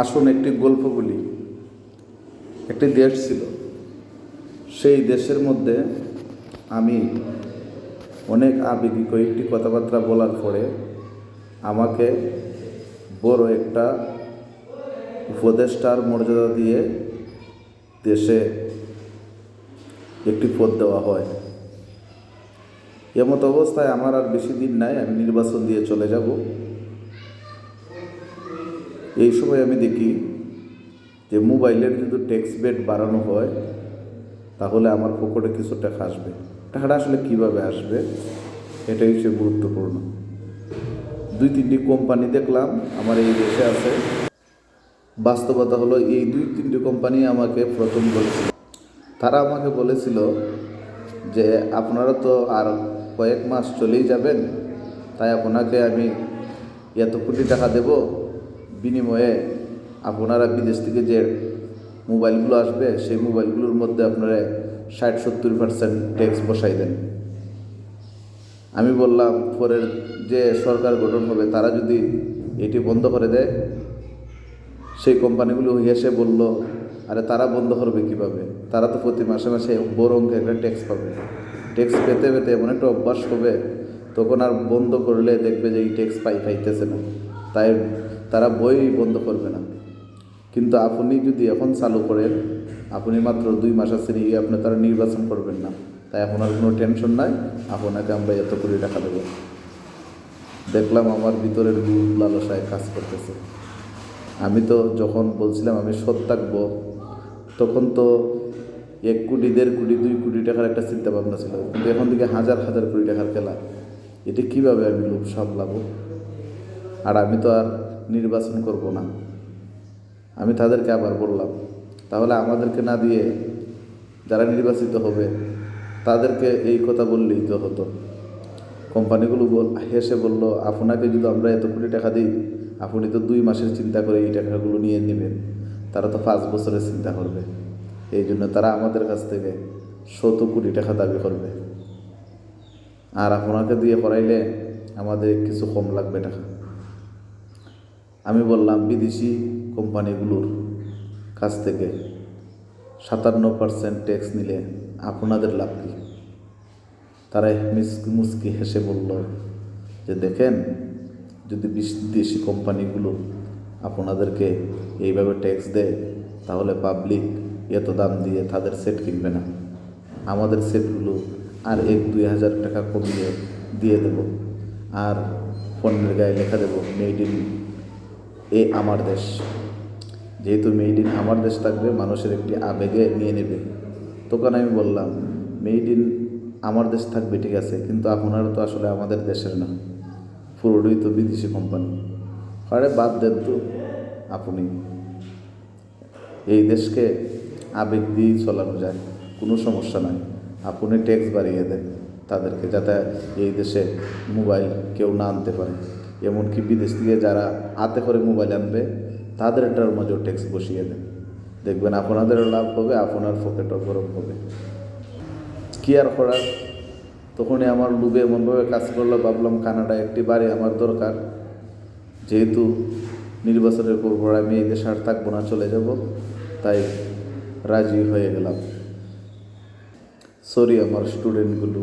আসুন একটি গল্প বলি। একটি দেশ ছিল। সেই দেশের মধ্যে আমি অনেক আবেগী কয়েকটি কথাবার্তা বলার পরে আমাকে বড় একটা উপদেষ্টার মর্যাদা দিয়ে দেশে একটি পদ দেওয়া হয়। এমত অবস্থায় আমার আর বেশি দিন নাই, আমি নির্বাচন দিয়ে চলে যাব। এই সময় আমি দেখি যে মোবাইলের যদি ট্যাক্স বেট বাড়ানো হয় তাহলে আমার পকেটে কিছু টাকা আসবে। টাকাটা আসলে কীভাবে আসবে এটাই হচ্ছে গুরুত্বপূর্ণ। 2-3টি কোম্পানি দেখলাম আমার এই দেশে আছে। বাস্তবতা হলো এই 2-3টি কোম্পানি আমাকে প্রথম বলেছিল, তারা আমাকে বলেছিল যে আপনারা তো আর কয়েক মাস চলেই যাবেন, তাই আপনাকে আমি এত কোটি টাকা দেব, বিনিময়ে আপনারা বিদেশ থেকে যে মোবাইলগুলো আসবে সেই মোবাইলগুলোর মধ্যে আপনারা 60-70% ট্যাক্স বসাই দেন। আমি বললাম পরের যে সরকার গঠন হবে তারা যদি এটি বন্ধ করে দেয়, সেই কোম্পানিগুলো এসে বলল আরে তারা বন্ধ করবে কীভাবে, তারা তো প্রতি মাসে মাসে বড় অঙ্কের একটা ট্যাক্স পাবে। ট্যাক্স পেতে পেতে এমন একটা অভ্যাস হবে তখন আর বন্ধ করলে দেখবে যে এই ট্যাক্স পাইতেছে না, তাই তারা বই বন্ধ করবে না। কিন্তু আপনি যদি এখন চালু করেন, আপনি মাত্র 2 মাস আছেন, আপনি তারা নির্বাচন করবেন না, তাই আপনার কোনো টেনশন নাই, আপনাকে আমরা এত কোটি টাকা দেবো। দেখলাম আমার ভিতরের লোভ লালসায় কাজ করতেছে। আমি তো যখন বলছিলাম আমি সৎ থাকবো, তখন তো 1 কোটি 1.5 কোটি 2 কোটি টাকার একটা চিন্তা ভাবনা ছিল, কিন্তু এখন থেকে হাজার হাজার কোটি টাকার খেলা। এটি কীভাবে আমি লোভ সামলাবো? আর আমি তো আর নির্বাচন করব না। আমি তাদেরকে আবার বললাম তাহলে আমাদেরকে না দিয়ে যারা নির্বাচিত হবে তাদেরকে এই কথা বললেই তো হতো। কোম্পানিগুলো হেসে বলল আপনাকে যদি আমরা এত কোটি টাকা দিই, আপনি তো 2 মাসের চিন্তা করে এই টাকাগুলো নিয়ে নেবেন, তারা তো 5 বছরের চিন্তা করবে। এই জন্য তারা আমাদের কাছ থেকে 100 কোটি টাকা দাবি করবে, আর আপনাকে দিয়ে করাইলে আমাদের কিছু কম লাগবে টাকা। আমি বললাম বিদেশি কোম্পানিগুলোর কাছ থেকে 57% ট্যাক্স নিলে আপনাদের লাভ কী? তারা মুচকি হেসে বলল যে দেখেন, যদি বিদেশি কোম্পানিগুলো আপনাদেরকে এইভাবে ট্যাক্স দেয় তাহলে পাবলিক এত দাম দিয়ে তাদের সেট কিনবে না, আমাদের সেটগুলো আর 1-2 হাজার টাকা কমিয়ে দিয়ে দেব, আর পণ্যের গায়ে লেখা দেব মেড ইন আমার দেশ। যেহেতু মেড ইন আমার দেশ থাকবে, মানুষের একটি আবেগে নিয়ে নেবে। তখন আমি বললাম মেড ইন আমার দেশ থাকবে ঠিক আছে, কিন্তু আপনারা তো আসলে আমাদের দেশের না, পুরোটাই তো বিদেশি কোম্পানি। আরে বাদ দেন তো, আপনি এই দেশকে আবেগ দিয়েই চালানো যায়, কোনো সমস্যা নাই। আপনি ট্যাক্স বাড়িয়ে দেন তাদেরকে, যাতে এই দেশে মোবাইল কেউ না আনতে পারে। এমনকি বিদেশ থেকে যারা হাতে করে মোবাইল আনবে তাদেরটার মাঝেও ট্যাক্স বসিয়ে দেন, দেখবেন আপনাদেরও লাভ হবে, আপনার পকেটও গরম হবে। কী আর করার, তখনই আমার লোভে এমনভাবে কাজ করলো, ভাবলাম কানাডায় একটি বাড়ি আমার দরকার। যেহেতু নির্বাচনের পর আমি এই দেশে আর থাকবো না, চলে যাব, তাই রাজি হয়ে গেলাম। সরি আমার স্টুডেন্টগুলো।